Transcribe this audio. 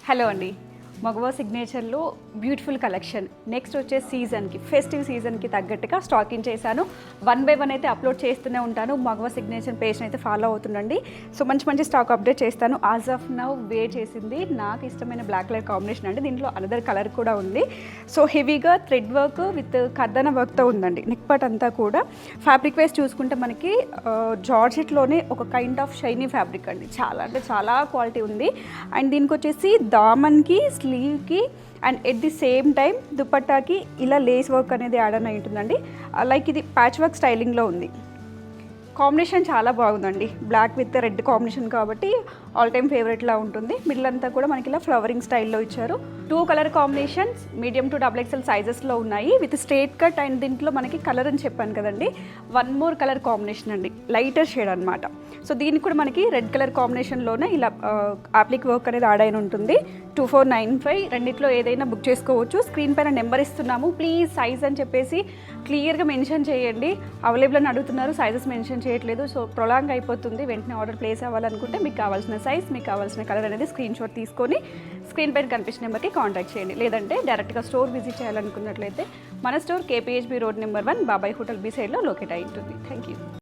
Hello అండి, మగవా సిగ్నేచర్లో beautiful collection. Next వచ్చే సీజన్కి, ఫెస్టివ్ సీజన్కి తగ్గట్టుగా స్టాకింగ్ చేశాను. 1 by 1 అయితే అప్లోడ్ చేస్తూనే ఉంటాను. మగవా సిగ్నేచర్ పేజ్ని అయితే ఫాలో అవుతుండండి. సో మంచి మంచి స్టాక్ అప్డేట్ చేస్తాను. యాజ్ ఆఫ్ నౌ వేర్ చేసింది నాకు ఇష్టమైన బ్లాక్ కలర్ కాంబినేషన్ అండి. దీంట్లో అనదర్ కలర్ కూడా ఉంది. సో హెవీగా థ్రెడ్ వర్క్ విత్ కర్దన వర్క్తో ఉందండి. నెక్ పార్ట్ అంతా కూడా ఫ్యాబ్రిక్ వైజ్ చూసుకుంటే మనకి జార్జెట్లోనే ఒక కైండ్ ఆఫ్ షైనీ ఫ్యాబ్రిక్ అండి. చాలా అంటే చాలా క్వాలిటీ ఉంది. అండ్ దీనికి వచ్చేసి దామన్కి, స్లీవ్కి and at the same time దుపట్టాకి ఇలా లేస్ వర్క్ అనేది యాడ్ అని ఉంటుందండి. లైక్ ఇది ప్యాచ్ వర్క్ స్టైలింగ్లో ఉంది. కాంబినేషన్ చాలా బాగుందండి. బ్లాక్ విత్ రెడ్ కాంబినేషన్ కాబట్టి ఆల్ టైమ్ ఫేవరెట్లా ఉంటుంది. మిడిల్ అంతా కూడా మనకి ఇలా ఫ్లవరింగ్ స్టైల్లో ఇచ్చారు. 2 colour combinations medium to XXL సైజెస్లో ఉన్నాయి విత్ స్ట్రేట్ కట్. అండ్ దీంట్లో మనకి కలర్ అని చెప్పాను కదండి, 1 more కలర్ కాంబినేషన్ అండి, లైటర్ షేడ్ అనమాట. సో దీనికి కూడా మనకి రెడ్ కలర్ కాంబినేషన్లోనే ఇలా అప్లిక్ వర్క్ అనేది యాడ్ అయిన ఉంటుంది. 2495 రెండిట్లో ఏదైనా బుక్ చేసుకోవచ్చు. స్క్రీన్ పైన నెంబర్ ఇస్తున్నాము. ప్లీజ్ సైజ్ అని చెప్పేసి క్లియర్గా మెన్షన్ చేయండి. అవైలబుల్ అని అడుగుతున్నారు, సైజెస్ మెన్షన్ చేయట్లేదు. సో ప్రొలాంగ్ అయిపోతుంది. వెంటనే ఆర్డర్ ప్లేస్ అవ్వాలనుకుంటే మీకు కావాల్సిన సైజ్, మీకు కావాల్సిన కలర్ అనేది స్క్రీన్ షాట్ తీసుకొని స్క్రీన్ పైన కనిపించిన నెంబర్కి కాంటాక్ట్ చేయండి. లేదంటే డైరెక్ట్గా స్టోర్ విజిట్ చేయాలనుకున్నట్లయితే మన స్టోర్ KPHB రోడ్ నెంబర్ 1 బాబాయ్ హోటల్ బి సైడ్లో లొకేట్ అయి ఉంటుంది. Thank you.